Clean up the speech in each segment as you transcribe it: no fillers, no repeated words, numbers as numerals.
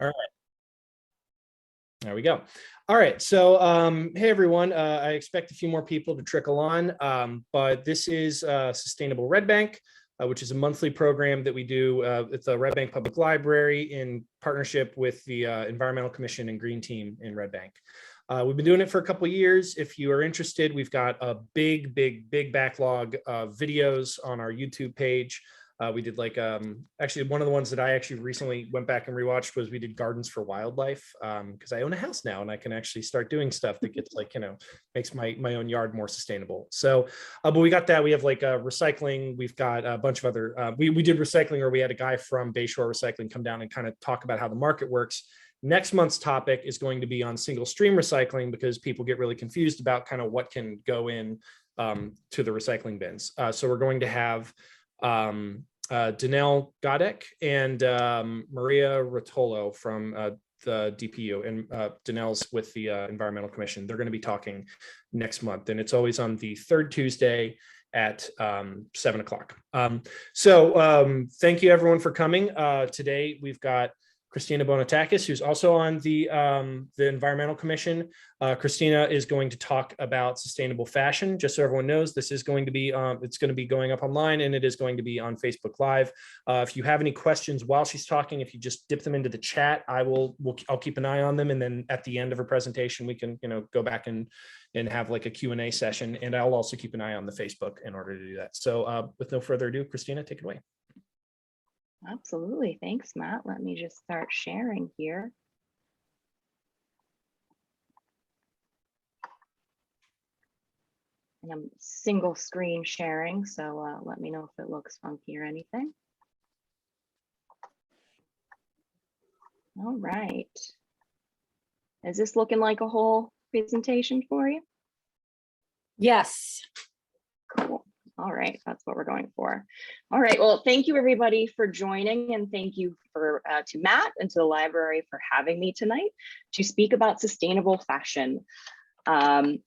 All right, there we go. All right, so hey everyone, I expect a few more people to trickle on, but this is Sustainable Red Bank, which is a monthly program that we do at the Red Bank Public Library in partnership with the Environmental Commission and Green Team in Red Bank. We've been doing it for a couple of years. If you are interested, we've got a big backlog of videos on our YouTube page. We did like, actually one of the ones that I actually recently went back and rewatched was we did Gardens for Wildlife, because I own a house now and I can actually start doing stuff that gets like, makes my own yard more sustainable. So, but we got that. We have like recycling. We've got a bunch of other, we did recycling, or we had a guy from Bayshore Recycling come down and kind of talk about how the market works. Next month's topic is going to be on single stream recycling, because people get really confused about kind of what can go in to the recycling bins. So we're going to have Danelle Godek and Maria Rotolo from the DPU, and Danelle's with the Environmental Commission. They're going to be talking next month, and it's always on the third Tuesday at 7 o'clock. So thank you everyone for coming. Today we've got Kristina Bonatakis, who's also on the Environmental Commission. Kristina is going to talk about sustainable fashion. Just so everyone knows, this is going to be, it's going to be going up online, and it is going to be on Facebook Live. If you have any questions while she's talking, if you just dip them into the chat, I'll keep an eye on them. And then at the end of her presentation, we can, go back and have like a Q&A session. And I'll also keep an eye on the Facebook in order to do that. So with no further ado, Kristina, take it away. Absolutely. Thanks, Matt. Let me just start sharing here. And I'm single screen sharing, so let me know if it looks funky or anything. All right. Is this looking like a whole presentation for you? Yes. Cool. All right, that's what we're going for. All right, well, thank you everybody for joining, and thank you for to Matt and to the library for having me tonight to speak about sustainable fashion. I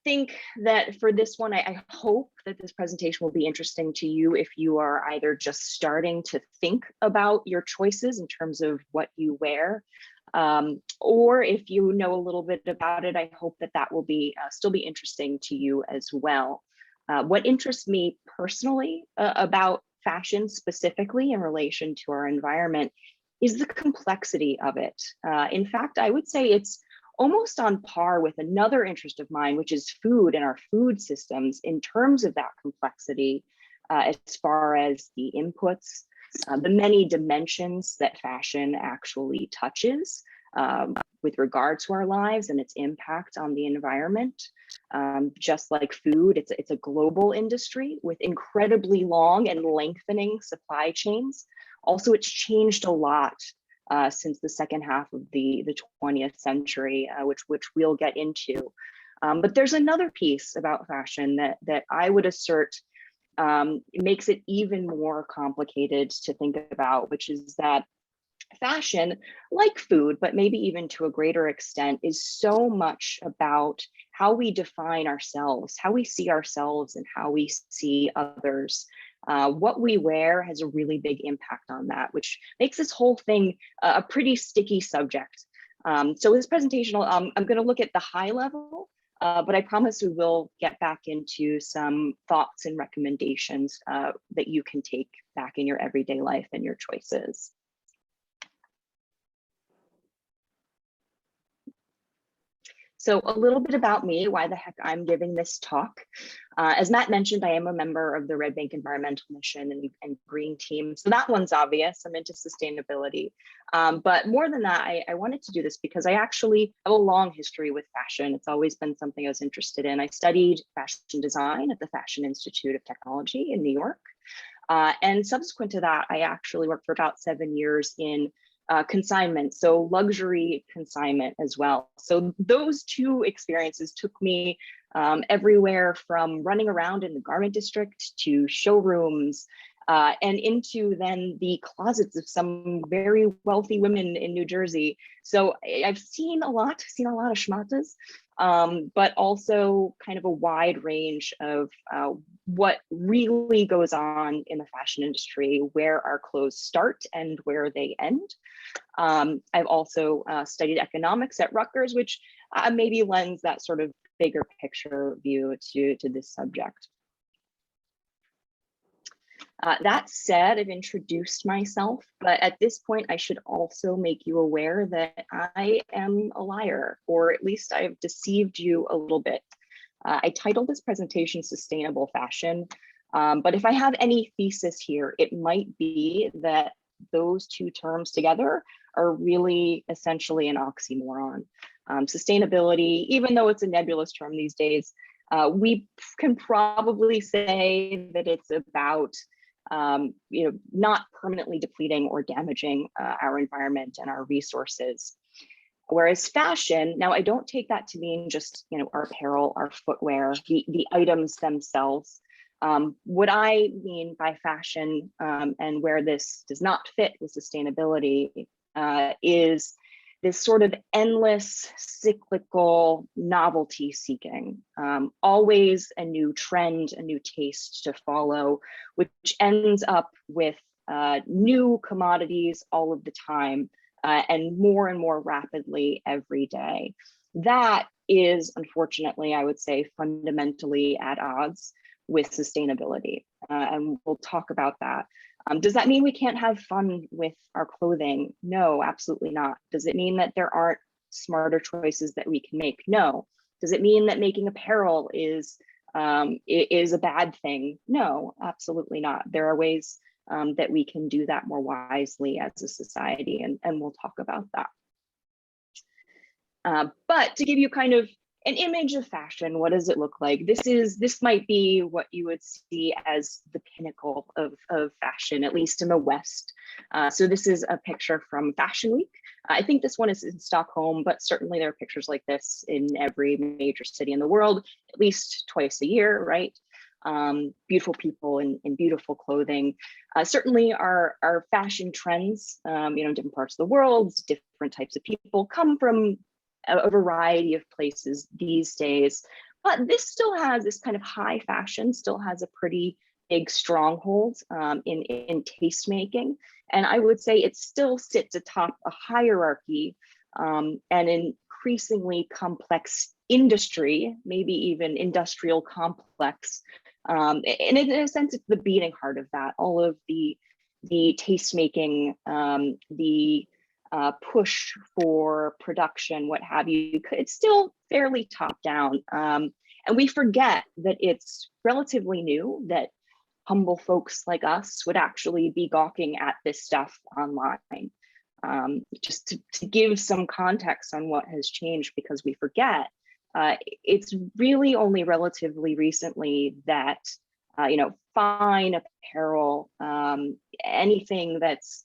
think that for this one, I hope that this presentation will be interesting to you if you are either just starting to think about your choices in terms of what you wear, or if you know a little bit about it. I hope that that will be still be interesting to you as well. What interests me personally about fashion, specifically in relation to our environment, is the complexity of it. In fact, I would say it's almost on par with another interest of mine, which is food and our food systems, in terms of that complexity, as far as the inputs, the many dimensions that fashion actually touches with regard to our lives and its impact on the environment. Just like food, it's a global industry with incredibly long and lengthening supply chains. Also, it's changed a lot since the second half of the 20th century, which we'll get into. But there's another piece about fashion that I would assert makes it even more complicated to think about, which is that fashion, like food, but maybe even to a greater extent, is so much about how we define ourselves, how we see ourselves, and how we see others. What we wear has a really big impact on that, which makes this whole thing a pretty sticky subject. So this presentation, I'm going to look at the high level, but I promise we will get back into some thoughts and recommendations that you can take back in your everyday life and your choices. So a little bit about me, why the heck I'm giving this talk. As Matt mentioned, I am a member of the Red Bank Environmental Mission and Green Team. So that one's obvious. I'm into sustainability. But more than that, I wanted to do this because I actually have a long history with fashion. It's always been something I was interested in. I studied fashion design at the Fashion Institute of Technology in New York. And subsequent to that, I actually worked for about 7 years in consignment, so luxury consignment as well. So those two experiences took me everywhere from running around in the garment district to showrooms and into then the closets of some very wealthy women in New Jersey. So I've seen a lot of schmatas. but also kind of a wide range of what really goes on in the fashion industry, where our clothes start and where they end. I've also studied economics at Rutgers, which maybe lends that sort of bigger picture view to this subject. That said, I've introduced myself, but at this point, I should also make you aware that I am a liar, or at least I've deceived you a little bit. I titled this presentation Sustainable Fashion, but if I have any thesis here, it might be that those two terms together are really essentially an oxymoron. Sustainability, even though it's a nebulous term these days, we can probably say that it's about not permanently depleting or damaging our environment and our resources. Whereas fashion, now I don't take that to mean just our apparel, our footwear, the items themselves. What I mean by fashion and where this does not fit with sustainability is this sort of endless cyclical novelty seeking, always a new trend, a new taste to follow, which ends up with new commodities all of the time and more rapidly every day. That is, unfortunately, I would say, fundamentally at odds with sustainability. And we'll talk about that. Does that mean we can't have fun with our clothing? No, absolutely not. Does it mean that there aren't smarter choices that we can make? No. Does it mean that making apparel is a bad thing? No, absolutely not. There are ways that we can do that more wisely as a society, and we'll talk about that. But to give you kind of an image of fashion, what does it look like? This might be what you would see as the pinnacle of fashion, at least in the West. So this is a picture from Fashion Week. I think this one is in Stockholm, but certainly there are pictures like this in every major city in the world, at least twice a year, right? Beautiful people in beautiful clothing. Certainly our fashion trends, in different parts of the world, different types of people come from a variety of places these days, but this still has this kind of high fashion, still has a pretty big stronghold in taste making. And I would say it still sits atop a hierarchy and increasingly complex industry, maybe even industrial complex. And in a sense, it's the beating heart of that, all of the taste making, the push for production, what have you, it's still fairly top down. And we forget that it's relatively new, that humble folks like us would actually be gawking at this stuff online. Just to give some context on what has changed, because we forget, it's really only relatively recently that, fine apparel, anything that's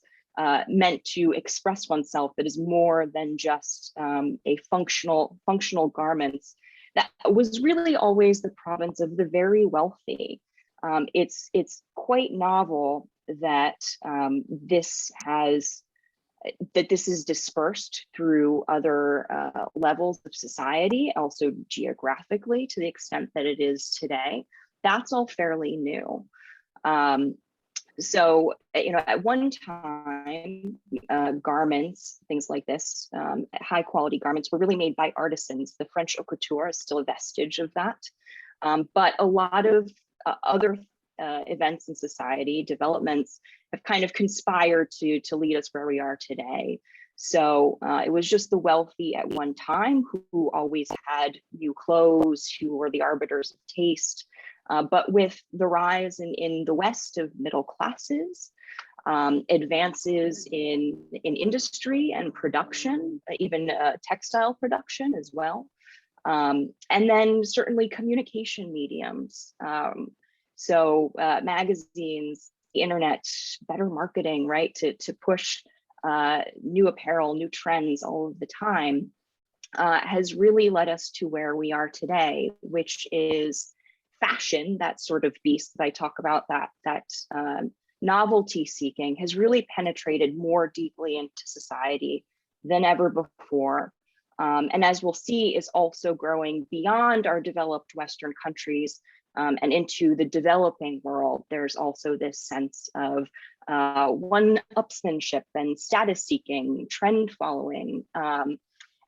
meant to express oneself that is more than just a functional garments, that was really always the province of the very wealthy. It's quite novel that this is dispersed through other levels of society, also geographically to the extent that it is today. That's all fairly new. So, at one time, garments, things like this, high quality garments were really made by artisans. The French haute couture is still a vestige of that. But a lot of other events in society, developments, have kind of conspired to lead us where we are today. So it was just the wealthy at one time who always had new clothes, who were the arbiters of taste. But with the rise in the West of middle classes, advances in industry and production, even textile production as well, and then certainly communication mediums. So magazines, the internet, better marketing, right, to push new apparel, new trends all of the time, has really led us to where we are today, which is fashion, that sort of beast that I talk about, that novelty seeking, has really penetrated more deeply into society than ever before. And as we'll see, is also growing beyond our developed Western countries and into the developing world. There's also this sense of one-upsmanship and status seeking, trend following.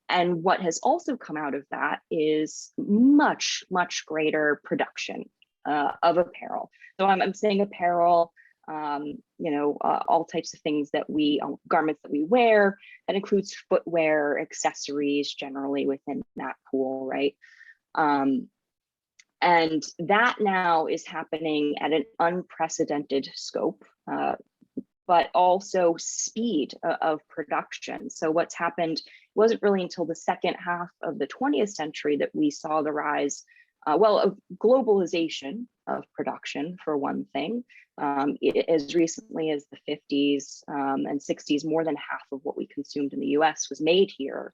And what has also come out of that is much, much greater production of apparel. So I'm saying apparel, all types of things that garments that we wear. That includes footwear, accessories, generally within that pool, right? And that now is happening at an unprecedented scope, but also speed of production. So what's happened wasn't really until the second half of the 20th century that we saw the rise, of globalization of production, for one thing. As recently as the 50s and 60s, more than half of what we consumed in the US was made here,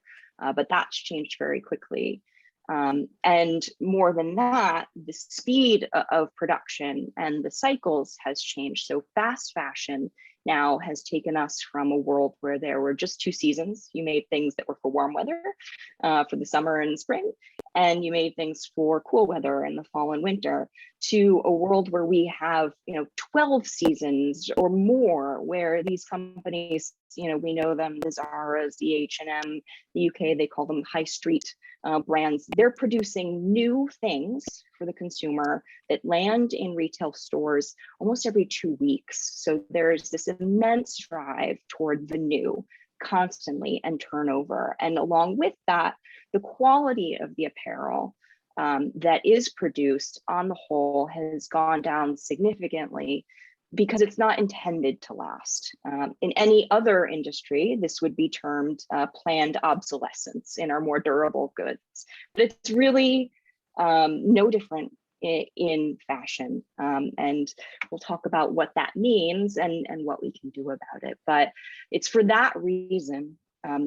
but that's changed very quickly. And more than that, the speed of production and the cycles has changed. So fast fashion now has taken us from a world where there were just two seasons. You made things that were for warm weather, for the summer and spring, and you made things for cool weather in the fall and winter, to a world where we have 12 seasons or more, where these companies, we know them, the Zara's, the H&M, the UK, they call them high street brands. They're producing new things for the consumer that land in retail stores almost every 2 weeks. So there's this immense drive toward the new constantly, and turnover. And along with that, the quality of the apparel that is produced on the whole has gone down significantly, because it's not intended to last. In any other industry, this would be termed planned obsolescence in our more durable goods. But it's really no different in fashion. And we'll talk about what that means and what we can do about it. But it's for that reason,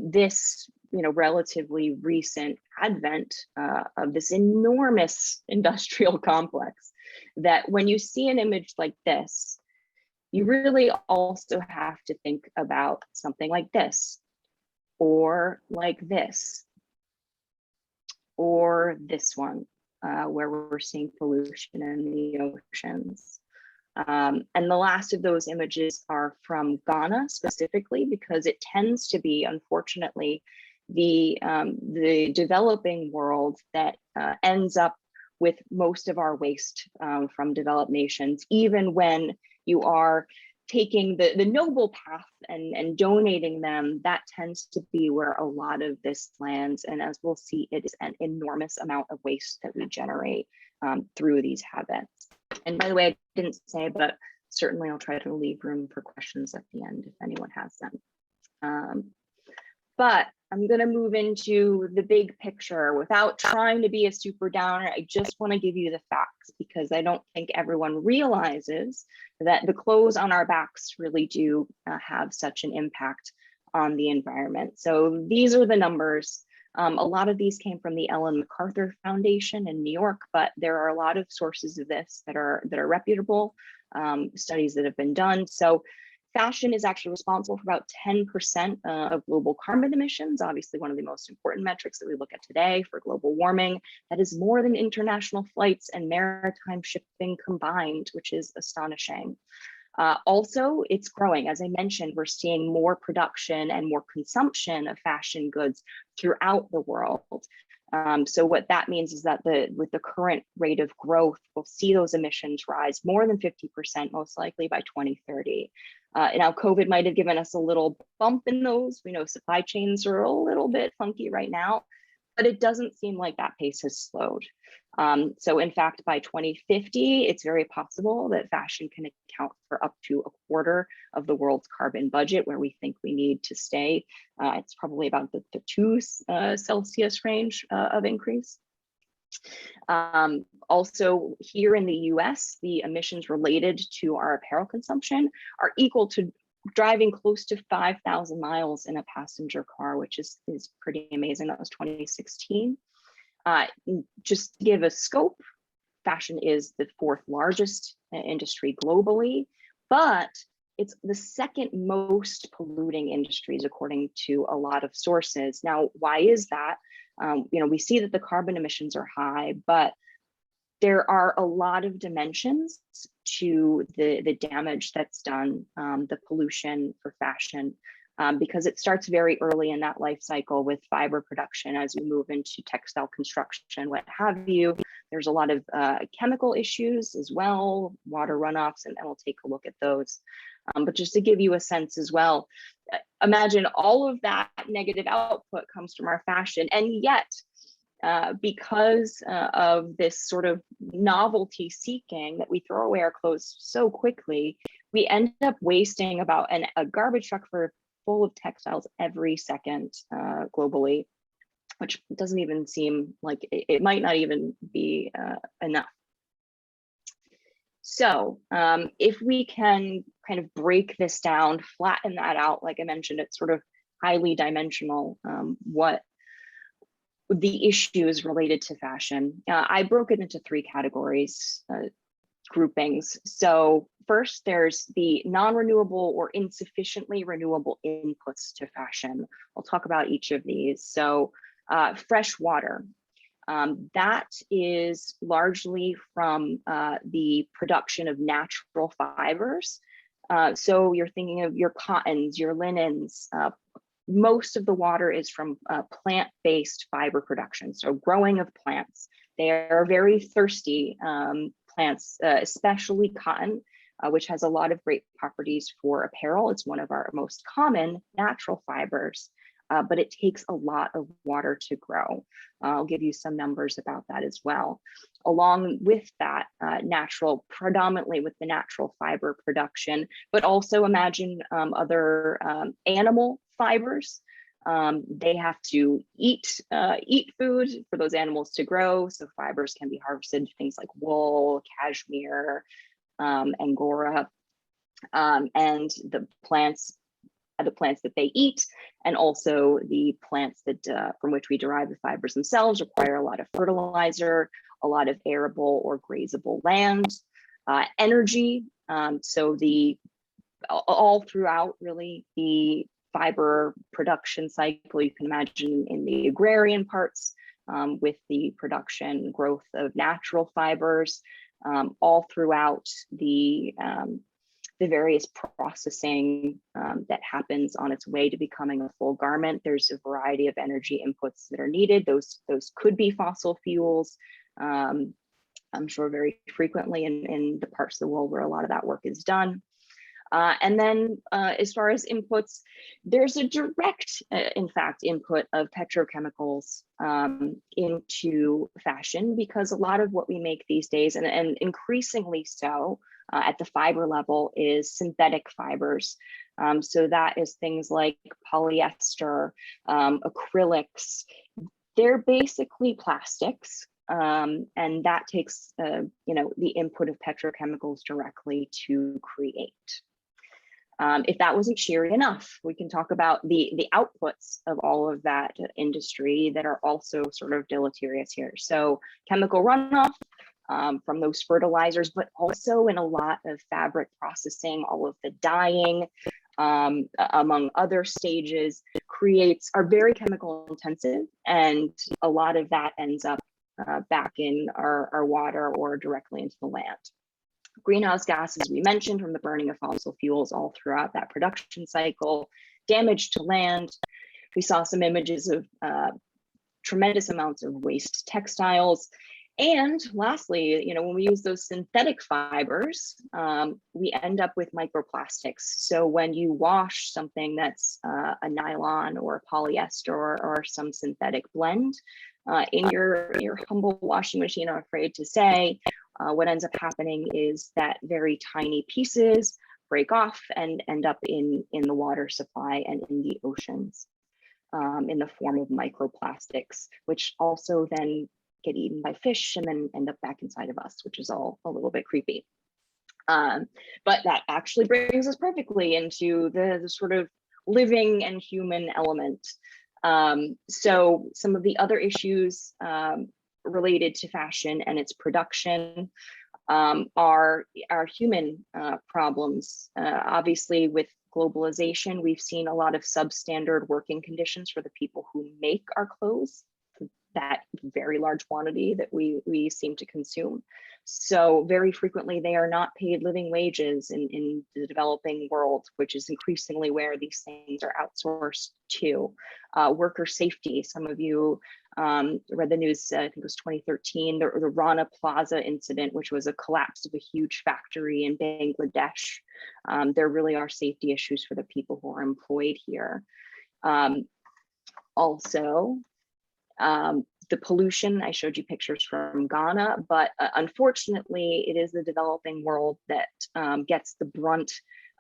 this relatively recent advent of this enormous industrial complex, that when you see an image like this, you really also have to think about something like this, or like this, or this one, where we're seeing pollution in the oceans. And the last of those images are from Ghana specifically, because it tends to be, unfortunately, the developing world that ends up with most of our waste from developed nations, even when you are taking the noble path and donating them. That tends to be where a lot of this lands. And as we'll see, it is an enormous amount of waste that we generate through these habits. And by the way, I didn't say, but certainly I'll try to leave room for questions at the end if anyone has them. But I'm going to move into the big picture without trying to be a super downer. I just want to give you the facts, because I don't think everyone realizes that the clothes on our backs really do have such an impact on the environment. So these are the numbers. A lot of these came from the Ellen MacArthur Foundation in New York, but there are a lot of sources of this that are reputable, studies that have been done. So fashion is actually responsible for about 10% of global carbon emissions, obviously one of the most important metrics that we look at today for global warming. That is more than international flights and maritime shipping combined, which is astonishing. Also, it's growing. As I mentioned, we're seeing more production and more consumption of fashion goods throughout the world. So what that means is that with the current rate of growth, we'll see those emissions rise more than 50%, most likely by 2030. Now, COVID might have given us a little bump in those. We know supply chains are a little bit funky right now, but it doesn't seem like that pace has slowed. So in fact, by 2050, it's very possible that fashion can account for up to a quarter of the world's carbon budget, where we think we need to stay. It's probably about the 2 Celsius range of increase. Also, here in the US, the emissions related to our apparel consumption are equal to driving close to 5,000 miles in a passenger car, which is pretty amazing. That was 2016. Just to give a scope, fashion is the 4th largest industry globally, but it's the second most polluting industries according to a lot of sources. Now, why is that? We see that the carbon emissions are high, but there are a lot of dimensions to the damage that's done, the pollution for fashion, because it starts very early in that life cycle with fiber production as we move into textile construction, what have you. There's a lot of chemical issues as well, water runoffs, and we'll take a look at those. But just to give you a sense as well, imagine all of that negative output comes from our fashion, and yet because of this sort of novelty seeking that we throw away our clothes so quickly, we end up wasting about a garbage truck full of textiles every second globally, which doesn't even seem like it might not even be enough. So if we can kind of break this down, flatten that out, like I mentioned, it's sort of highly dimensional, what the issues related to fashion. I broke it into 3 categories, groupings. So first, there's the non-renewable or insufficiently renewable inputs to fashion. I'll talk about each of these. So fresh water. That is largely from the production of natural fibers. So you're thinking of your cottons, your linens. Most of the water is from plant-based fiber production, so growing of plants. They are very thirsty plants, especially cotton, which has a lot of great properties for apparel. It's one of our most common natural fibers, but it takes a lot of water to grow. I'll give you some numbers about that as well. Along with that, predominantly with the natural fiber production, but also imagine other animal fibers. They have to eat food for those animals to grow. So fibers can be harvested, things like wool, cashmere, angora, and the plants that they eat, and also the plants that from which we derive the fibers themselves require a lot of fertilizer, a lot of arable or grazable land, energy. So all throughout really the fiber production cycle, you can imagine in the agrarian parts with the production growth of natural fibers, all throughout the various processing that happens on its way to becoming a full garment. There's a variety of energy inputs that are needed. Those could be fossil fuels. I'm sure very frequently in the parts of the world where a lot of that work is done. And then as far as inputs, there's a direct, in fact, input of petrochemicals into fashion, because a lot of what we make these days, and increasingly so at the fiber level, is synthetic fibers. So that is things like polyester, acrylics. They're basically plastics. And that takes the input of petrochemicals directly to create. If that wasn't cheery enough, we can talk about the outputs of all of that industry that are also sort of deleterious here. So chemical runoff from those fertilizers, but also in a lot of fabric processing, all of the dyeing, among other stages, are very chemical intensive, and a lot of that ends up back in our water or directly into the land. Greenhouse gases, we mentioned, from the burning of fossil fuels all throughout that production cycle, damage to land. We saw some images of tremendous amounts of waste textiles. And lastly, when we use those synthetic fibers, we end up with microplastics. So when you wash something that's a nylon or a polyester or some synthetic blend in your humble washing machine, I'm afraid to say, what ends up happening is that very tiny pieces break off and end up in the water supply and in the oceans in the form of microplastics, which also then get eaten by fish and then end up back inside of us, which is all a little bit creepy. But that actually brings us perfectly into the sort of living and human element. So some of the other issues related to fashion and its production, are human problems. Obviously, with globalization, we've seen a lot of substandard working conditions for the people who make our clothes, that very large quantity that we seem to consume. So very frequently they are not paid living wages in the developing world, which is increasingly where these things are outsourced to. Worker safety, some of you read the news, I think it was 2013, the Rana Plaza incident, which was a collapse of a huge factory in Bangladesh. There really are safety issues for the people who are employed here. Also, the pollution, I showed you pictures from Ghana, but unfortunately, it is the developing world that gets the brunt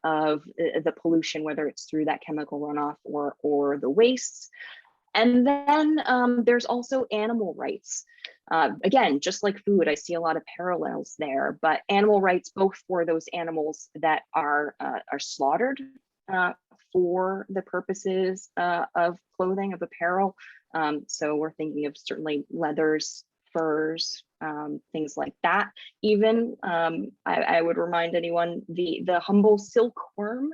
of the pollution, whether it's through that chemical runoff or the wastes. And then there's also animal rights. Again, just like food, I see a lot of parallels there, but animal rights, both for those animals that are slaughtered for the purposes of clothing, of apparel. So we're thinking of certainly leathers, furs, things like that. Even I would remind anyone the humble silkworm.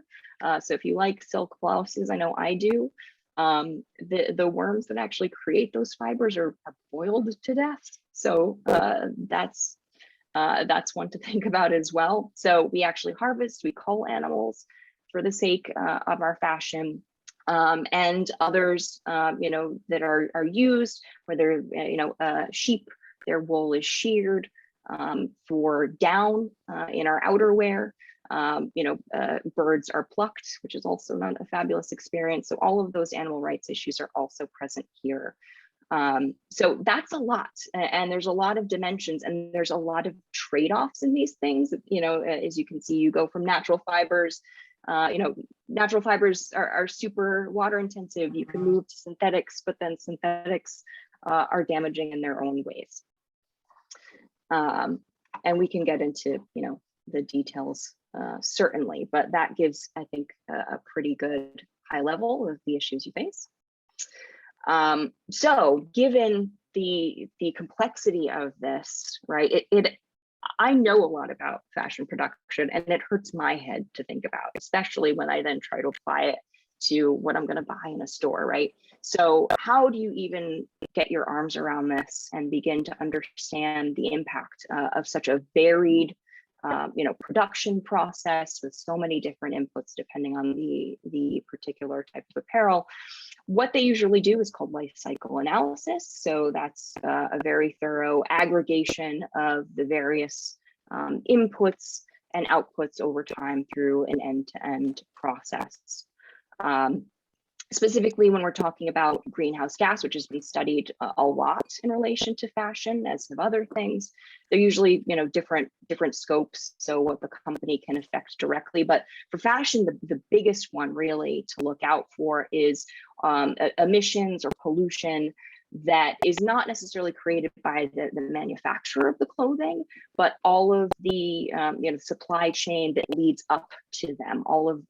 So if you like silk blouses, I know I do. The worms that actually create those fibers are boiled to death. So that's one to think about as well. So we actually harvest, we cull animals for the sake of our fashion. And others, that are used, whether, sheep, their wool is sheared for down in our outerwear. Birds are plucked, which is also not a fabulous experience. So all of those animal rights issues are also present here. So that's a lot, and there's a lot of dimensions, and there's a lot of trade-offs in these things. As you can see, you go from natural fibers. Natural fibers are super water intensive. You can move to synthetics, but then synthetics are damaging in their own ways. And we can get into, the details certainly, but that gives, I think, a pretty good high level of the issues you face. So given the complexity of this, right, I know a lot about fashion production, and it hurts my head to think about, especially when I then try to apply it to what I'm going to buy in a store, right? So how do you even get your arms around this and begin to understand the impact of such a varied, production process with so many different inputs depending on the particular type of apparel? What they usually do is called life cycle analysis. So that's a very thorough aggregation of the various inputs and outputs over time through an end-to-end process. Specifically, when we're talking about greenhouse gas, which has been studied a lot in relation to fashion, as of other things, they're usually, different scopes. So what the company can affect directly, but for fashion, the biggest one really to look out for is emissions or pollution that is not necessarily created by the manufacturer of the clothing, but all of the supply chain that leads up to them, all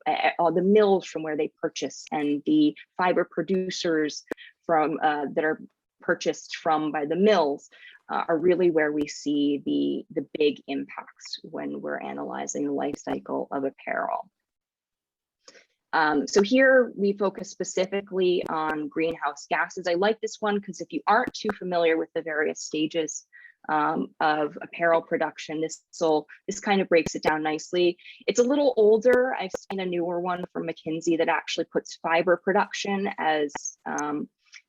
the mills from where they purchase, and the fiber producers from that are purchased from by the mills are really where we see the big impacts when we're analyzing the life cycle of apparel. So here we focus specifically on greenhouse gases. I like this one because if you aren't too familiar with the various stages of apparel production, this kind of breaks it down nicely. It's a little older. I've seen a newer one from McKinsey that actually puts fiber production as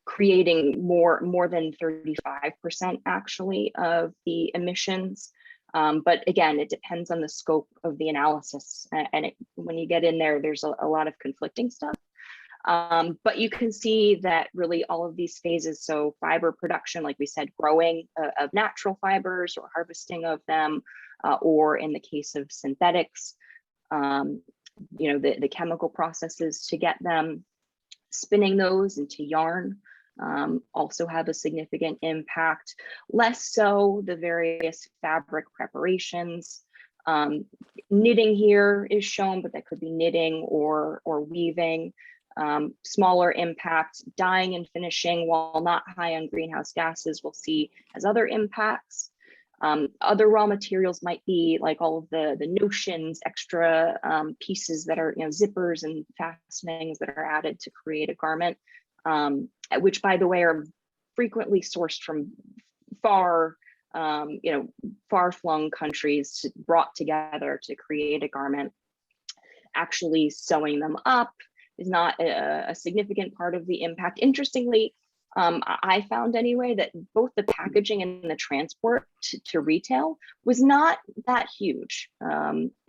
creating more than 35% actually of the emissions. But again, it depends on the scope of the analysis. And when you get in there, there's a lot of conflicting stuff. But you can see that really all of these phases, so fiber production, like we said, growing of natural fibers or harvesting of them, or in the case of synthetics, the chemical processes to get them, spinning those into yarn, also have a significant impact. Less so the various fabric preparations. Knitting here is shown, but that could be knitting or weaving. Smaller impact. Dyeing and finishing, while not high on greenhouse gases, we'll see as other impacts. Other raw materials might be like all of the notions, extra pieces that are, zippers and fastenings that are added to create a garment, which, by the way, are frequently sourced from far-flung countries, brought together to create a garment. Actually sewing them up is not a significant part of the impact. Interestingly, I found anyway that both the packaging and the transport to retail was not that huge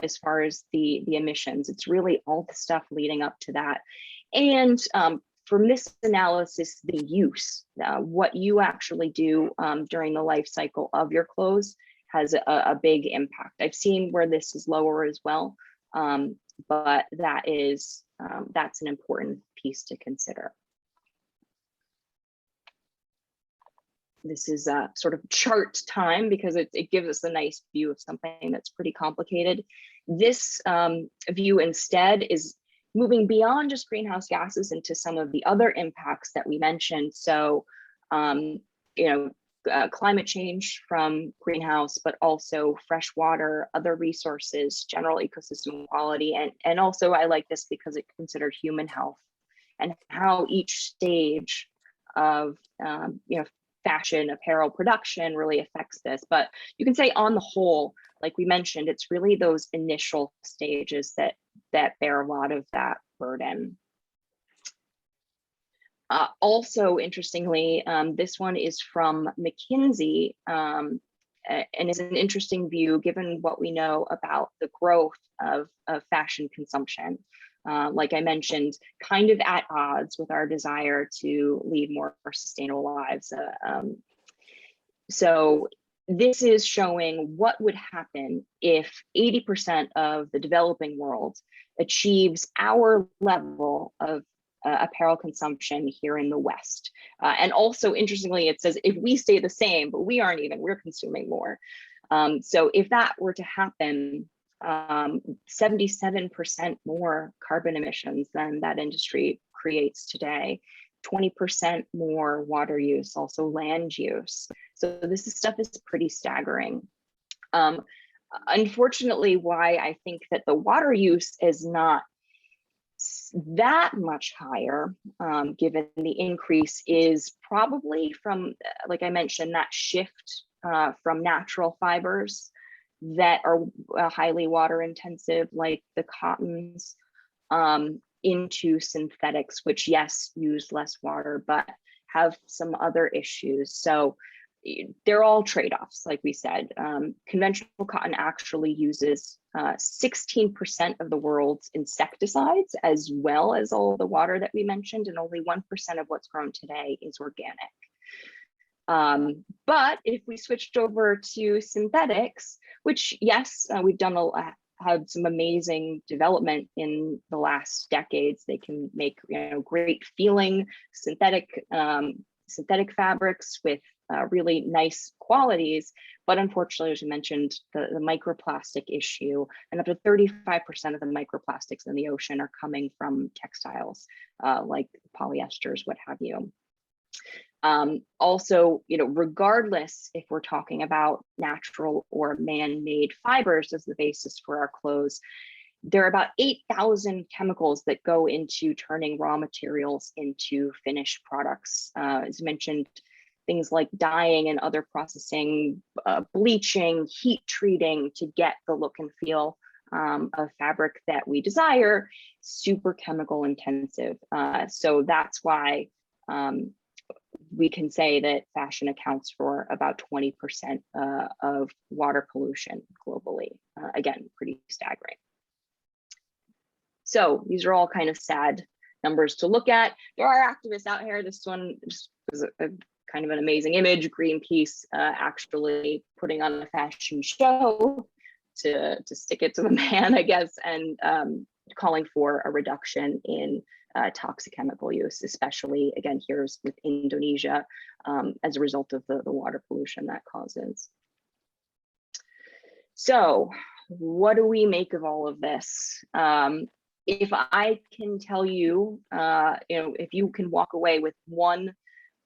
as far as the emissions. It's really all the stuff leading up to that. And from this analysis, the use, what you actually do during the life cycle of your clothes has a big impact. I've seen where this is lower as well, but that's an important piece to consider. This is sort of chart time because it gives us a nice view of something that's pretty complicated. This view instead is moving beyond just greenhouse gases into some of the other impacts that we mentioned. So, climate change from greenhouse, but also fresh water, other resources, general ecosystem quality. And also I like this because it considered human health and how each stage of, fashion apparel production really affects this. But you can say on the whole, like we mentioned, it's really those initial stages that bear a lot of that burden. Also, interestingly, this one is from McKinsey and is an interesting view given what we know about the growth of fashion consumption. Like I mentioned, kind of at odds with our desire to lead more sustainable lives. So this is showing what would happen if 80% of the developing world achieves our level of apparel consumption here in the West. And also, interestingly, it says if we stay the same, but we're consuming more. So if that were to happen, 77% more carbon emissions than that industry creates today, 20% more water use, also land use. So this stuff is pretty staggering. Unfortunately, why I think that the water use is not that much higher, given the increase, is probably from, like I mentioned, that shift from natural fibers that are highly water intensive, like the cottons, into synthetics, which yes, use less water, but have some other issues. So they're all trade-offs, like we said. Conventional cotton actually uses 16% of the world's insecticides, as well as all the water that we mentioned, and only 1% of what's grown today is organic. But if we switched over to synthetics, which yes, we've had some amazing development in the last decades. They can make great feeling synthetic fabrics with really nice qualities, but unfortunately, as you mentioned, the microplastic issue, and up to 35% of the microplastics in the ocean are coming from textiles, like polyesters, what have you. Also, regardless if we're talking about natural or man-made fibers as the basis for our clothes, there are about 8,000 chemicals that go into turning raw materials into finished products. As mentioned, things like dyeing and other processing, bleaching, heat treating to get the look and feel of fabric that we desire, super chemical intensive. So that's why we can say that fashion accounts for about 20% of water pollution globally. Again, pretty staggering. So these are all kind of sad numbers to look at. There are activists out here. This one just was a kind of an amazing image. Greenpeace actually putting on a fashion show to stick it to the man, I guess, and calling for a reduction in toxic chemical use, especially again here's with Indonesia, as a result of the water pollution that causes. So what do we make of all of this? If I can tell you, if you can walk away with one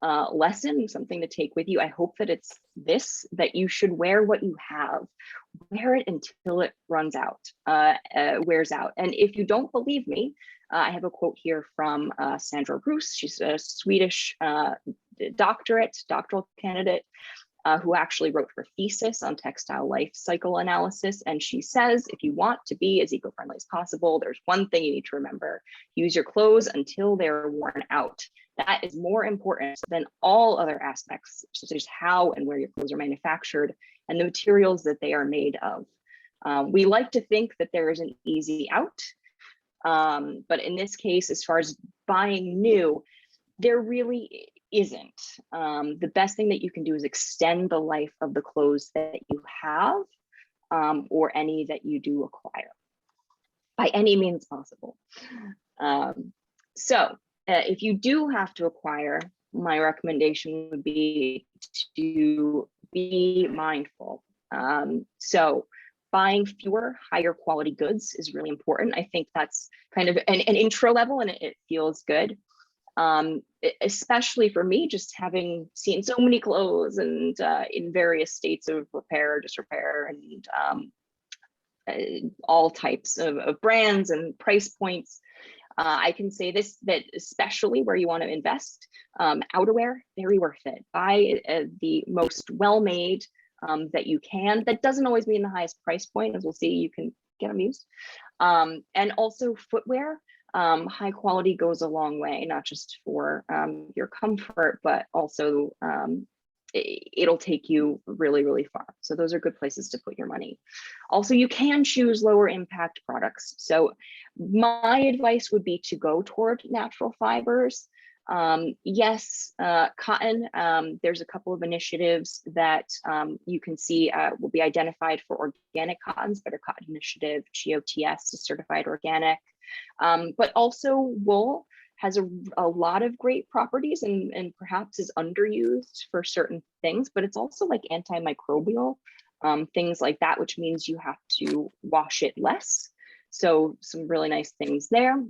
lesson, something to take with you, I hope that it's this, that you should wear what you have. Wear it until it runs out, wears out. And if you don't believe me, I have a quote here from Sandra Bruce. She's a Swedish doctoral candidate who actually wrote her thesis on textile life cycle analysis. And she says, if you want to be as eco-friendly as possible, there's one thing you need to remember: use your clothes until they're worn out. That is more important than all other aspects, such as how and where your clothes are manufactured and the materials that they are made of. We like to think that there is an easy out, but in this case, as far as buying new, there really isn't. The best thing that you can do is extend the life of the clothes that you have, or any that you do acquire, by any means possible. So if you do have to acquire, my recommendation would be to be mindful. So buying fewer, higher quality goods is really important. I think that's kind of an intro level, and it feels good. Especially for me, just having seen so many clothes and in various states of repair, disrepair, and all types of brands and price points. I can say this, that especially where you want to invest, outerwear, very worth it. Buy the most well-made that you can. That doesn't always mean the highest price point, as we'll see. You can get them used. And also footwear. High quality goes a long way, not just for your comfort, but also it'll take you really, really far. So those are good places to put your money. Also, you can choose lower impact products. So my advice would be to go toward natural fibers. Yes, cotton, there's a couple of initiatives that you can see will be identified for organic cottons. Better Cotton Initiative, GOTS is certified organic. But also wool has a lot of great properties and perhaps is underused for certain things, but it's also like antimicrobial, things like that, which means you have to wash it less. So some really nice things there.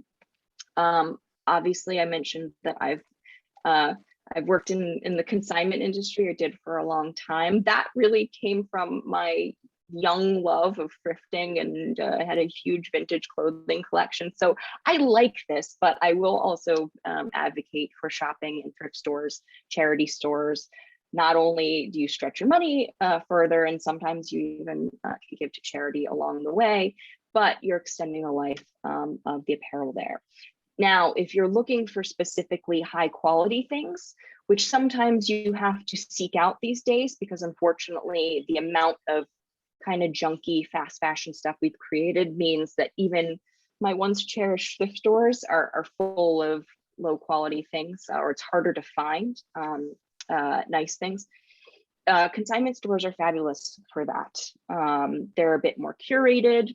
Obviously, I mentioned that I've worked in the consignment industry, or did for a long time. That really came from my young love of thrifting, and I had a huge vintage clothing collection. So I like this, but I will also advocate for shopping in thrift stores, charity stores. Not only do you stretch your money further, and sometimes you even can give to charity along the way, but you're extending the life of the apparel there. Now, if you're looking for specifically high quality things, which sometimes you have to seek out these days, because unfortunately the amount of kind of junky fast fashion stuff we've created means that even my once cherished thrift stores are full of low quality things, or it's harder to find nice things. Consignment stores are fabulous for that. They're a bit more curated.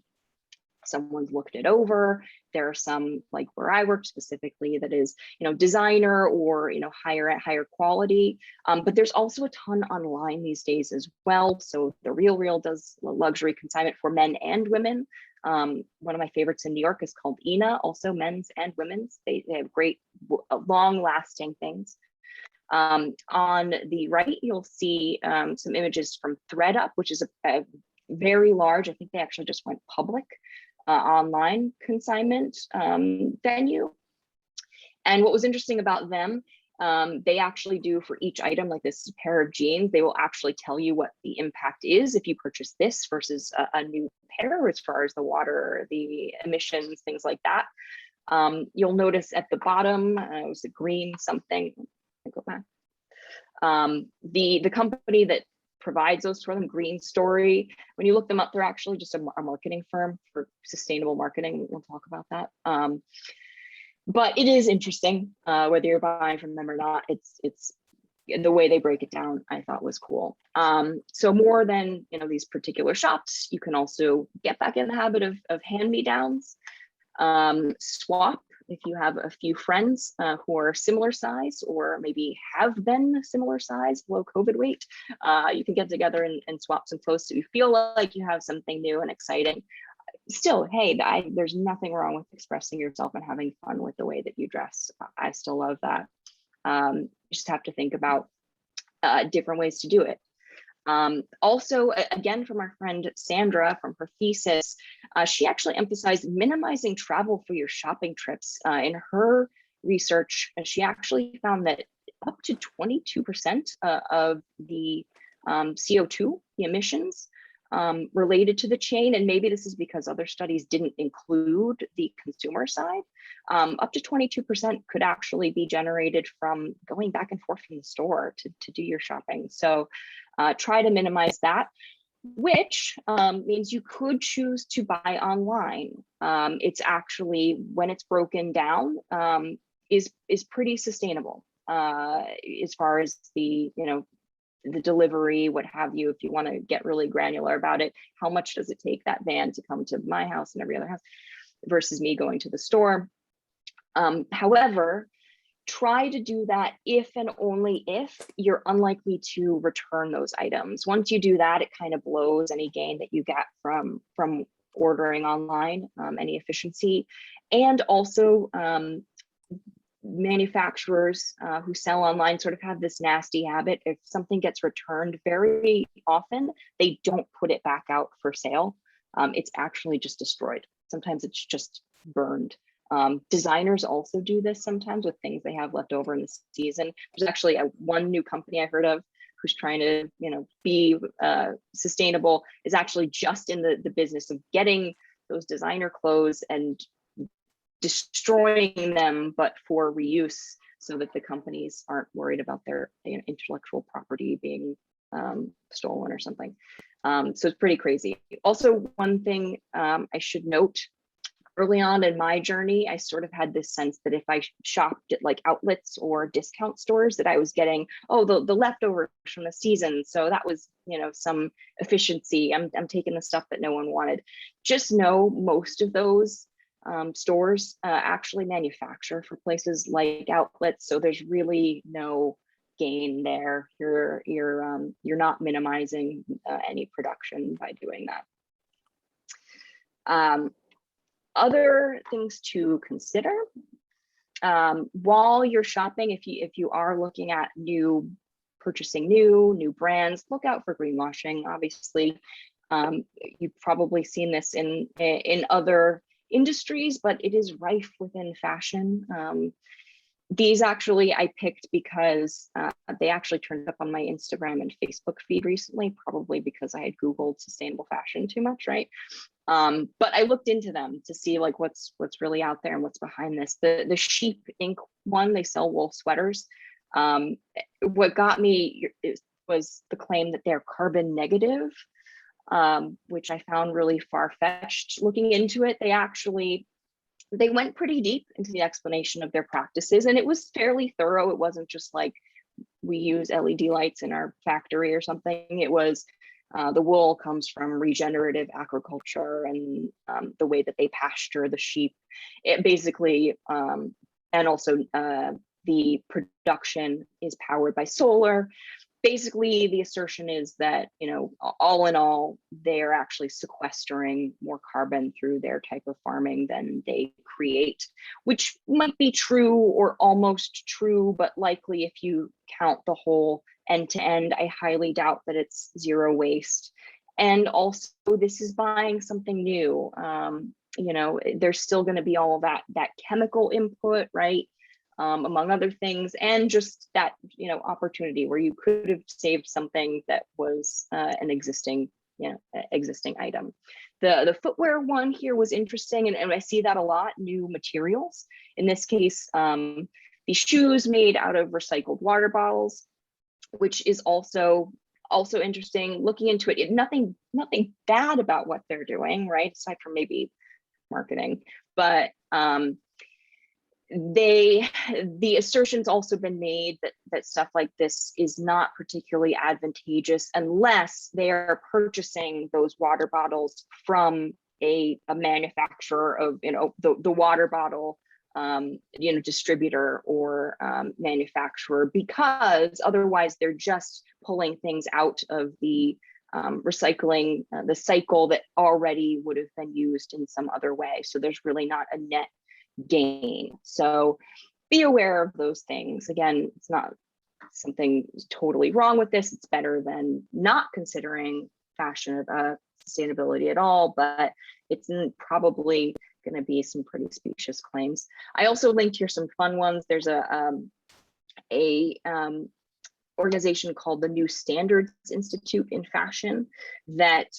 Someone's looked it over. There are some, like where I work specifically, that is, designer or, higher quality. But there's also a ton online these days as well. So The RealReal does luxury consignment for men and women. One of my favorites in New York is called Ina, also men's and women's. They have great, long lasting things. On the right, you'll see some images from ThreadUp, which is a very large, I think they actually just went public, online consignment venue. And what was interesting about them, they actually do for each item, like this pair of jeans, they will actually tell you what the impact is if you purchase this versus a new pair, as far as the water, the emissions, things like that. You'll notice at the bottom, it was a green something. Go back. The company that provides those for them, Green Story, when you look them up, they're actually just a marketing firm for sustainable marketing. We'll talk about that. But it is interesting, whether you're buying from them or not. It's the way they break it down, I thought was cool. So more than these particular shops, you can also get back in the habit of hand-me-downs. Swap if you have a few friends who are similar size, or maybe have been similar size, low COVID weight. You can get together and swap some clothes so you feel like you have something new and exciting. Still, hey, there's nothing wrong with expressing yourself and having fun with the way that you dress. I still love that. You just have to think about different ways to do it. Also, again, from our friend Sandra from her thesis, she actually emphasized minimizing travel for your shopping trips. In her research, she actually found that up to 22% of the CO2, the emissions related to the chain, and maybe this is because other studies didn't include the consumer side, up to 22% could actually be generated from going back and forth from the store to do your shopping. So try to minimize that, which means you could choose to buy online. It's actually, when it's broken down, is pretty sustainable as far as the, the delivery, what have you. If you want to get really granular about it, how much does it take that van to come to my house and every other house versus me going to the store? However, try to do that if and only if you're unlikely to return those items. Once you do that, it kind of blows any gain that you get from ordering online, any efficiency. And also, manufacturers who sell online sort of have this nasty habit. If something gets returned, very often they don't put it back out for sale. It's actually just destroyed. Sometimes it's just burned. Designers also do this sometimes with things they have left over in the season. There's actually one new company I heard of who's trying to be sustainable, is actually just in the business of getting those designer clothes and destroying them, but for reuse, so that the companies aren't worried about their intellectual property being stolen or something. So it's pretty crazy. Also, one thing I should note, early on in my journey, I sort of had this sense that if I shopped at like outlets or discount stores, that I was getting, the leftovers from the season. So that was, some efficiency. I'm taking the stuff that no one wanted. Just know most of those stores actually manufacture for places like outlets, so there's really no gain there. You're not minimizing any production by doing that. Other things to consider while you're shopping, if you are looking at purchasing new brands, look out for greenwashing. Obviously, you've probably seen this in other industries, but it is rife within fashion. These actually I picked because they actually turned up on my Instagram and Facebook feed recently, probably because I had Googled sustainable fashion too much, right? But I looked into them to see like what's really out there and what's behind this. The Sheep Inc. one, they sell wool sweaters. What got me was the claim that they're carbon negative, which I found really far-fetched. Looking into it, they went pretty deep into the explanation of their practices, and it was fairly thorough. It wasn't just like we use LED lights in our factory or something. It was the wool comes from regenerative agriculture and the way that they pasture the sheep. It basically, and also the production is powered by solar. Basically, the assertion is that, all in all, they're actually sequestering more carbon through their type of farming than they create, which might be true or almost true, but likely if you count the whole end to end, I highly doubt that it's zero waste. And also, this is buying something new. There's still going to be all of that chemical input, right? Among other things, and just that opportunity where you could have saved something that was an existing item. The footwear one here was interesting, and I see that a lot. New materials. In this case, these shoes made out of recycled water bottles, which is also interesting. Looking into it, nothing bad about what they're doing, right? Aside from maybe marketing, but the assertion's also been made that stuff like this is not particularly advantageous unless they are purchasing those water bottles from a manufacturer of the water bottle distributor or manufacturer, because otherwise they're just pulling things out of the recycling, the cycle that already would have been used in some other way. So there's really not a net gain. So be aware of those things. Again, it's not something totally wrong with this. It's better than not considering fashion sustainability at all, but it's probably going to be some pretty specious claims. I also linked here some fun ones. There's a organization called the New Standards Institute in Fashion that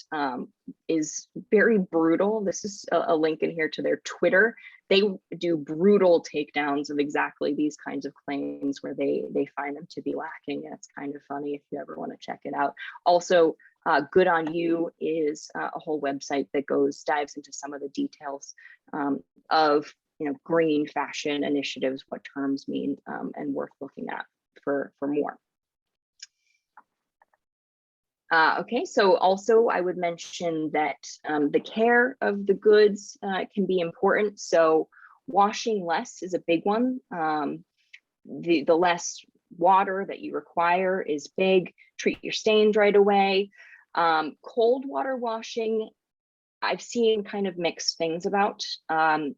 is very brutal. This is a link in here to their Twitter. They do brutal takedowns of exactly these kinds of claims where they find them to be lacking. And it's kind of funny if you ever want to check it out. Also, Good on You is a whole website that dives into some of the details of green fashion initiatives, what terms mean, and worth looking at for more. Okay, so also I would mention that the care of the goods can be important. So washing less is a big one. The less water that you require is big. Treat your stains right away. Cold water washing, I've seen kind of mixed things about.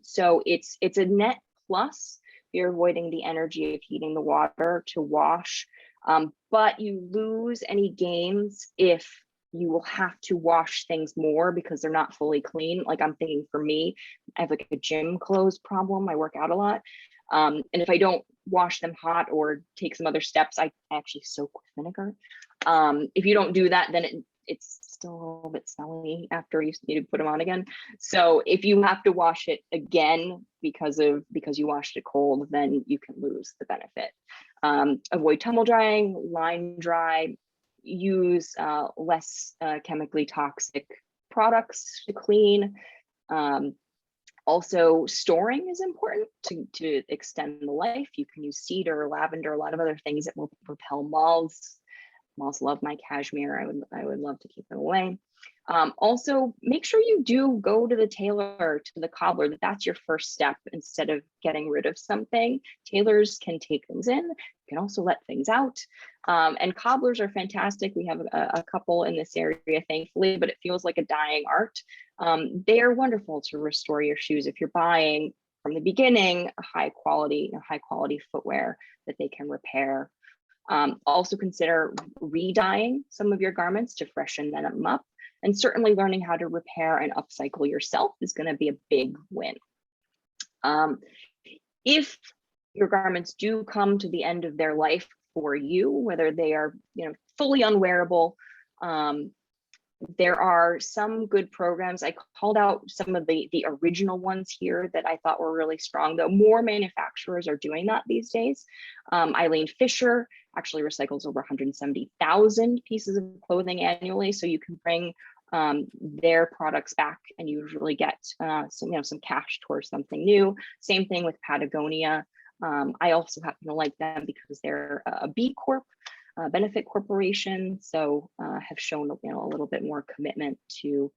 So it's a net plus. You're avoiding the energy of heating the water to wash. But you lose any gains if you will have to wash things more because they're not fully clean. Like I'm thinking for me, I have like a gym clothes problem. I work out a lot. And if I don't wash them hot or take some other steps, I actually soak with vinegar. If you don't do that, then it's still a little bit smelly after you need to put them on again. So if you have to wash it again because you washed it cold, then you can lose the benefit. Avoid tumble drying, line dry, use less chemically toxic products to clean. Also, storing is important to extend the life. You can use cedar, lavender, a lot of other things that will repel moths. Moths love my cashmere. I would love to keep them away. Also, make sure you do go to the tailor, to the cobbler. That's your first step instead of getting rid of something. Tailors can take things in, can also let things out. And cobblers are fantastic. We have a couple in this area, thankfully, but it feels like a dying art. They are wonderful to restore your shoes if you're buying from the beginning a high quality footwear that they can repair. Also consider re-dyeing some of your garments to freshen them up, and certainly learning how to repair and upcycle yourself is going to be a big win. If your garments do come to the end of their life for you, whether they are fully unwearable, there are some good programs. I called out some of the original ones here that I thought were really strong, though more manufacturers are doing that these days. Eileen Fisher actually recycles over 170,000 pieces of clothing annually. So you can bring their products back and usually get some cash towards something new. Same thing with Patagonia. I also happen to like them because they're a B Corp. Benefit corporation, so have shown a little bit more commitment to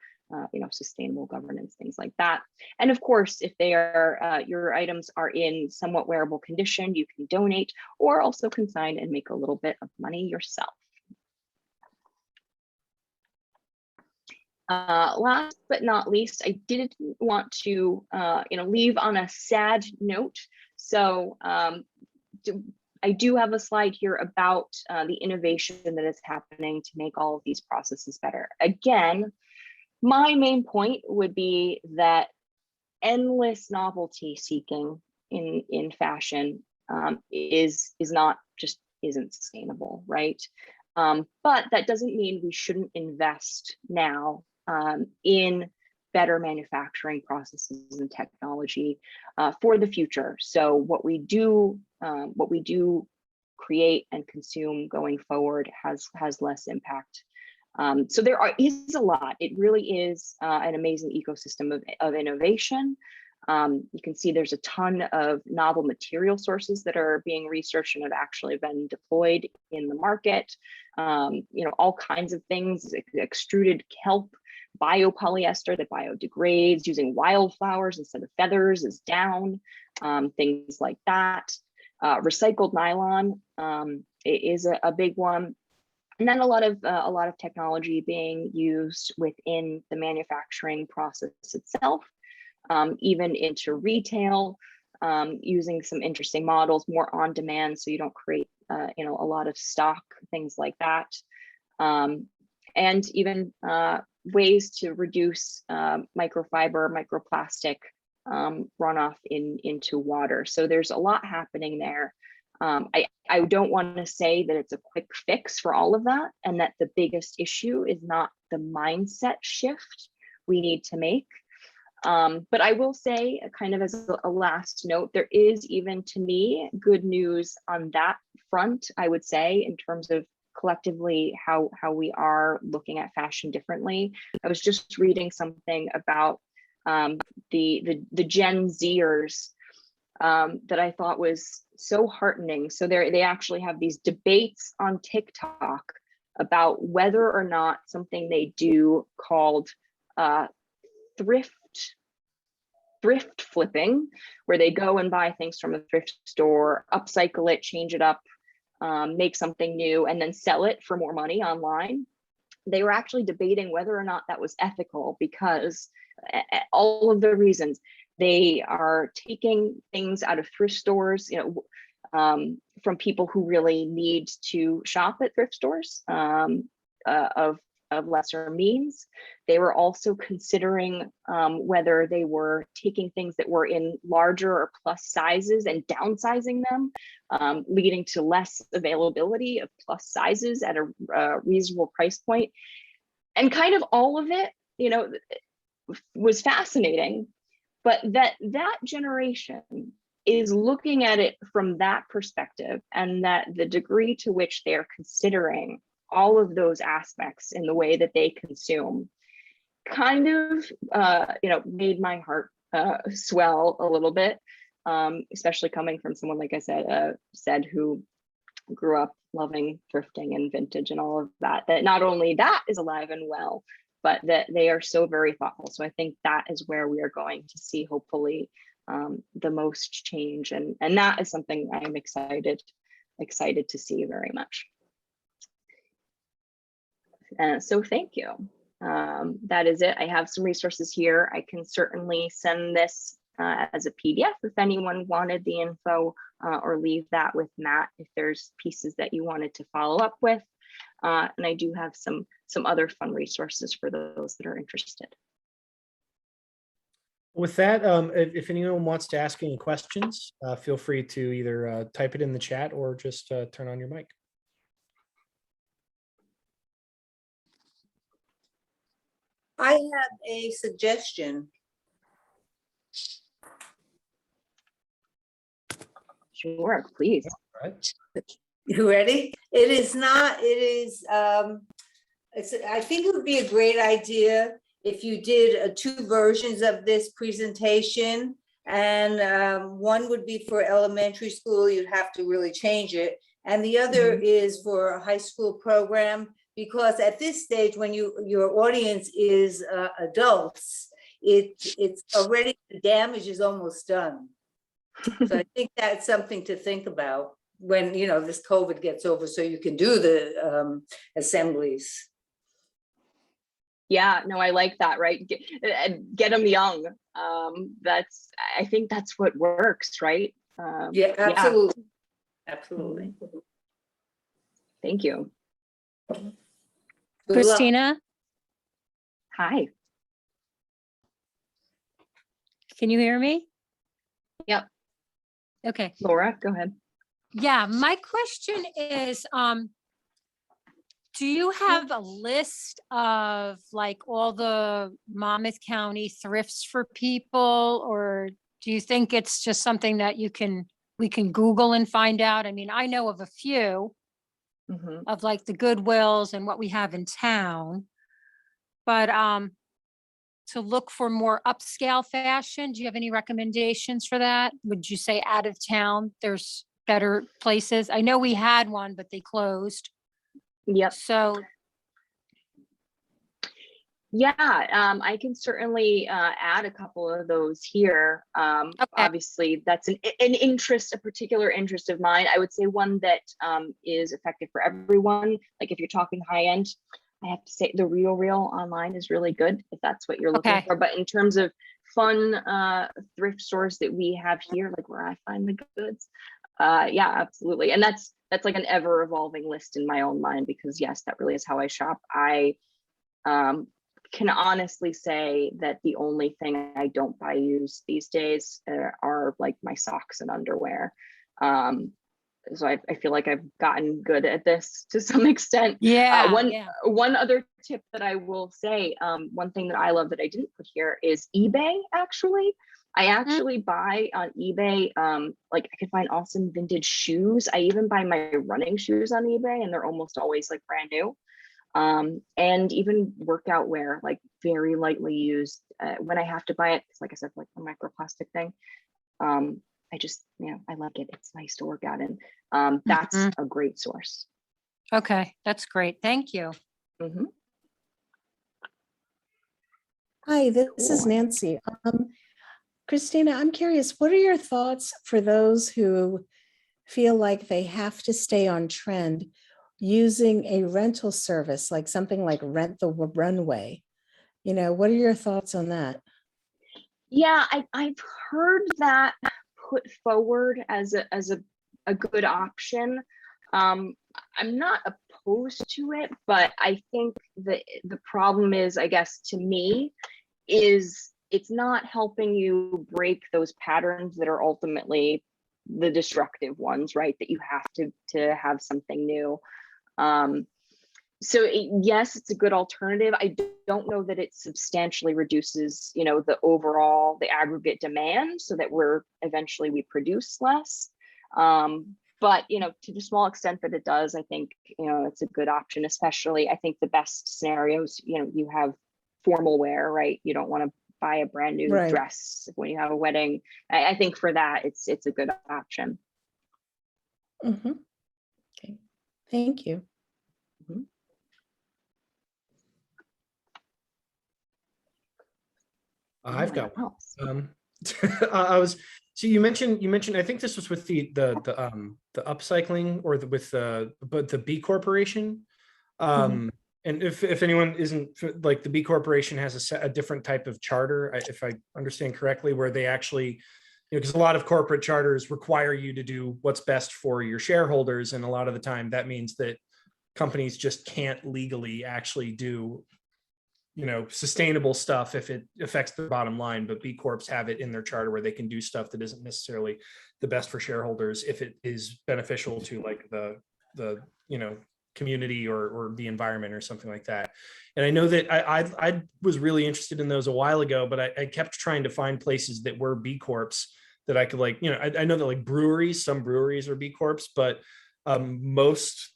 sustainable governance, things like that. And of course, if they are your items are in somewhat wearable condition, you can donate or also consign and make a little bit of money yourself. Last but not least, I didn't want to leave on a sad note. So I do have a slide here about the innovation that is happening to make all of these processes better. Again, my main point would be that endless novelty seeking in fashion isn't sustainable, right? But that doesn't mean we shouldn't invest now in better manufacturing processes and technology for the future. So what we do create and consume going forward has less impact. So there is a lot. It really is an amazing ecosystem of innovation. You can see there's a ton of novel material sources that are being researched and have actually been deployed in the market. All kinds of things, extruded kelp, biopolyester that biodegrades, using wildflowers instead of feathers is down, things like that. Recycled nylon is a big one. And then a lot of technology being used within the manufacturing process itself, even into retail, using some interesting models, more on demand, so you don't create a lot of stock, things like that. And even ways to reduce microfiber, microplastic runoff into water. So there's a lot happening there. I don't want to say that it's a quick fix for all of that, and that the biggest issue is not the mindset shift we need to make. But I will say, kind of as a last note, there is, even to me, good news on that front, I would say, in terms of collectively how we are looking at fashion differently. I was just reading something about the Gen Zers that I thought was so heartening. So they actually have these debates on TikTok about whether or not something they do called thrift flipping, where they go and buy things from a thrift store, upcycle it, change it up, make something new, and then sell it for more money online. They were actually debating whether or not that was ethical, because all of the reasons. They are taking things out of thrift stores, from people who really need to shop at thrift stores of lesser means. They were also considering whether they were taking things that were in larger or plus sizes and downsizing them, leading to less availability of plus sizes at a reasonable price point. And kind of all of it, was fascinating. But that generation is looking at it from that perspective, and that the degree to which they are considering all of those aspects in the way that they consume kind of, made my heart swell a little bit, especially coming from someone, like I said, who grew up loving thrifting and vintage and all of that, that not only that is alive and well, but that they are so very thoughtful. So I think that is where we are going to see, hopefully, the most change. And that is something I am excited to see very much. So thank you. That is it. I have some resources here. I can certainly send this as a PDF if anyone wanted the info, or leave that with Matt if there's pieces that you wanted to follow up with. And I do have some other fun resources for those that are interested. With that, if anyone wants to ask any questions, feel free to either type it in the chat or just turn on your mic. I have a suggestion. Sure, please. All right. You ready? It is, I think it would be a great idea if you did 2 versions of this presentation, and one would be for elementary school. You'd have to really change it. And the other is for a high school program, because at this stage, when your audience is adults, it's already, the damage is almost done. So I think that's something to think about when this COVID gets over, so you can do the assemblies. Yeah, no, I like that, right? Get them young. I think that's what works, right? Yeah, absolutely. Yeah. Absolutely. Thank you. Good luck. Kristina, Hi. can you hear me? Yep. Okay. Laura, go ahead. Yeah, my question is, do you have a list of like all the Monmouth County thrifts for people, or do you think it's just something that we can Google and find out? I mean, I know of a few of like the Goodwills and what we have in town, but to look for more upscale fashion, do you have any recommendations for that? Would you say out of town there's better places? I know we had one, but they closed. Yep. So yeah, I can certainly add a couple of those here. Okay. Obviously, that's a particular interest of mine. I would say one that is effective for everyone. Like if you're talking high end, I have to say the Real online is really good if that's what you're looking for. But in terms of fun thrift stores that we have here, like where I find the goods, Yeah, absolutely. And that's like an ever evolving list in my own mind, because yes, that really is how I shop. I can honestly say that the only thing I don't buy used these days are like my socks and underwear. So I feel like I've gotten good at this to some extent. Yeah. One other tip that I will say, one thing that I love that I didn't put here is eBay. Actually, I actually buy on eBay, like I can find awesome vintage shoes. I even buy my running shoes on eBay, and they're almost always like brand new. And even workout wear, like very lightly used. When I have to buy it, it's like I said, like a microplastic thing. I just, I like it. It's nice to work out in. That's a great source. Okay, that's great. Thank you. Mm-hmm. Hi, this is Nancy. Kristina, I'm curious, what are your thoughts for those who feel like they have to stay on trend using a rental service, like something like Rent the Runway? What are your thoughts on that? Yeah, I've heard that put forward as a good option. I'm not opposed to it, but I think the problem is, I guess, to me, is it's not helping you break those patterns that are ultimately the destructive ones, right? That you have to have something new. So yes, it's a good alternative. I don't know that it substantially reduces, the aggregate demand, so that we produce less. But to the small extent that it does, I think it's a good option. Especially, I think the best scenarios, you have formal wear, right? You don't want to buy a brand new dress when you have a wedding. I think for that, it's a good option. Mm-hmm. Okay, thank you. Mm-hmm. I've got one. So you mentioned, I think this was with the upcycling, or the B Corporation. And if anyone isn't, like, the B Corporation has a different type of charter, if I understand correctly, where they actually, because a lot of corporate charters require you to do what's best for your shareholders. And a lot of the time that means that companies just can't legally actually do sustainable stuff if it affects their bottom line. But B Corps have it in their charter where they can do stuff that isn't necessarily the best for shareholders if it is beneficial to, like, the community or the environment or something like that. And I know that I was really interested in those a while ago, but I kept trying to find places that were B Corps that I could, like, I know that, like, some breweries are B Corps, but most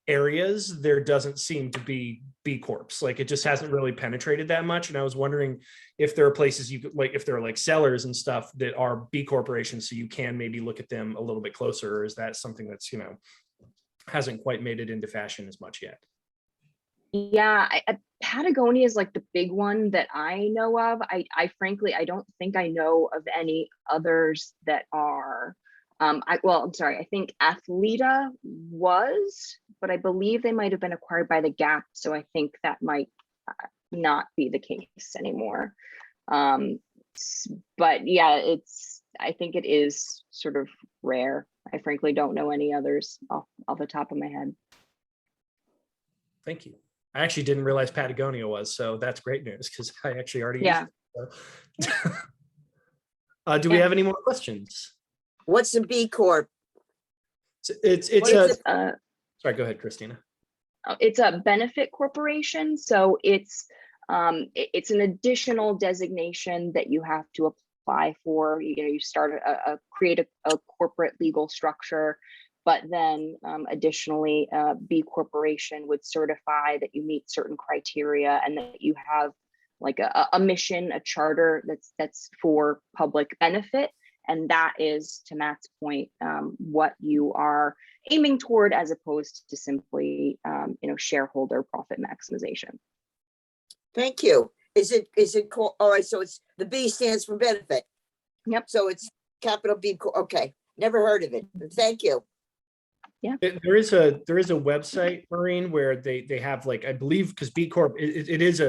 areas there doesn't seem to be B Corps. Like, it just hasn't really penetrated that much. And I was wondering if there are places you could, like, if there are like sellers and stuff that are B corporations, so you can maybe look at them a little bit closer, or is that something that's hasn't quite made it into fashion as much yet? Yeah, Patagonia is like the big one that I know of. I frankly, I don't think I know of any others that are. I'm sorry, I think Athleta was, but I believe they might have been acquired by the Gap. So I think that might not be the case anymore. But yeah, I think it is sort of rare. I frankly don't know any others off the top of my head. Thank you. I actually didn't realize Patagonia was, so that's great news, because I actually already used it. So. Do we have any more questions? What's a B Corp? It's sorry, go ahead, Kristina. It's a benefit corporation, so it's an additional designation that you have to apply for. You start create a corporate legal structure, but then additionally, B Corporation would certify that you meet certain criteria and that you have, like, a mission, a charter that's for public benefit. And that is, to Matt's point, what you are aiming toward, as opposed to simply, shareholder profit maximization. Thank you. Is it called? All right. So the B stands for benefit. Yep. So it's capital B. Okay. Never heard of it. Thank you. Yeah. There is a website, Maureen, where they have, like, I believe, because B Corp, it is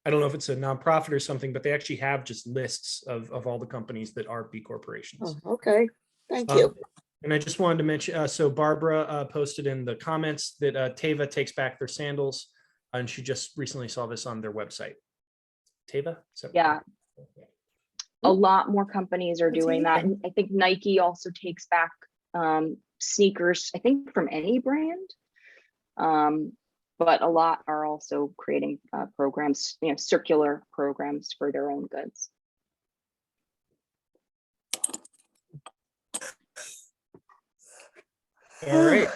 I don't know if it's a nonprofit or something, but they actually have just lists of all the companies that are B corporations. Oh, okay. Thank you. And I just wanted to mention, so Barbara posted in the comments that Teva takes back their sandals, and she just recently saw this on their website. Teva? Yeah. A lot more companies are That's doing that. amazing. And I think Nike also takes back sneakers, I think from any brand. But a lot are also creating programs, circular programs for their own goods. All right.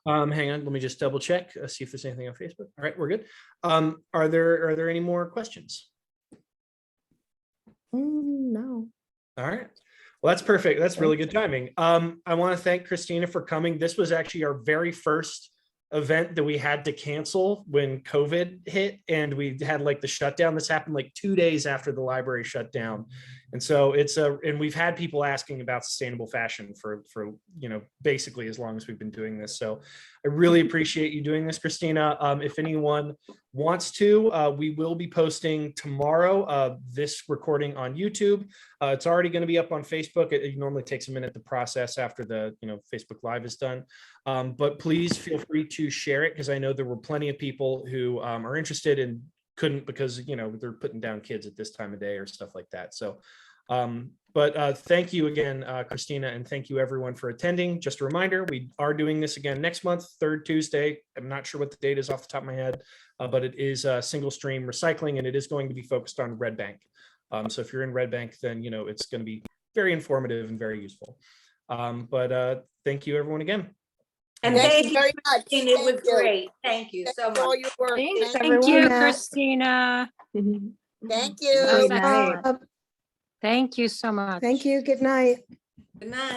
Hang on, let me just double check, see if there's anything on Facebook. All right, we're good. Are there any more questions? No. All right. Well, that's perfect. That's really good timing. I want to thank Kristina for coming. This was actually our very first event that we had to cancel when COVID hit, and we had like the shutdown. This happened like 2 days after the library shut down. And so and we've had people asking about sustainable fashion for basically as long as we've been doing this. So I really appreciate you doing this, Kristina. If anyone wants to, we will be posting tomorrow this recording on YouTube. It's already going to be up on Facebook. It normally takes a minute to process after the Facebook Live is done. But please feel free to share it, because I know there were plenty of people who are interested and couldn't because they're putting down kids at this time of day or stuff like that. So but thank you again, Kristina, and thank you everyone for attending. Just a reminder, we are doing this again next month, third Tuesday. I'm not sure what the date is off the top of my head, but it is single stream recycling, and it is going to be focused on Red Bank. So if you're in Red Bank, then it's going to be very informative and very useful. But thank you everyone again. And Thank thank you you, very much. Christine, it was Thank you. great. Thank you so Thanks for all much. your work. Thanks, Thank Thank you, Matt. Christina. Thank you. Good Good night. job. Thank you so much. Thank you. Good night. Good night.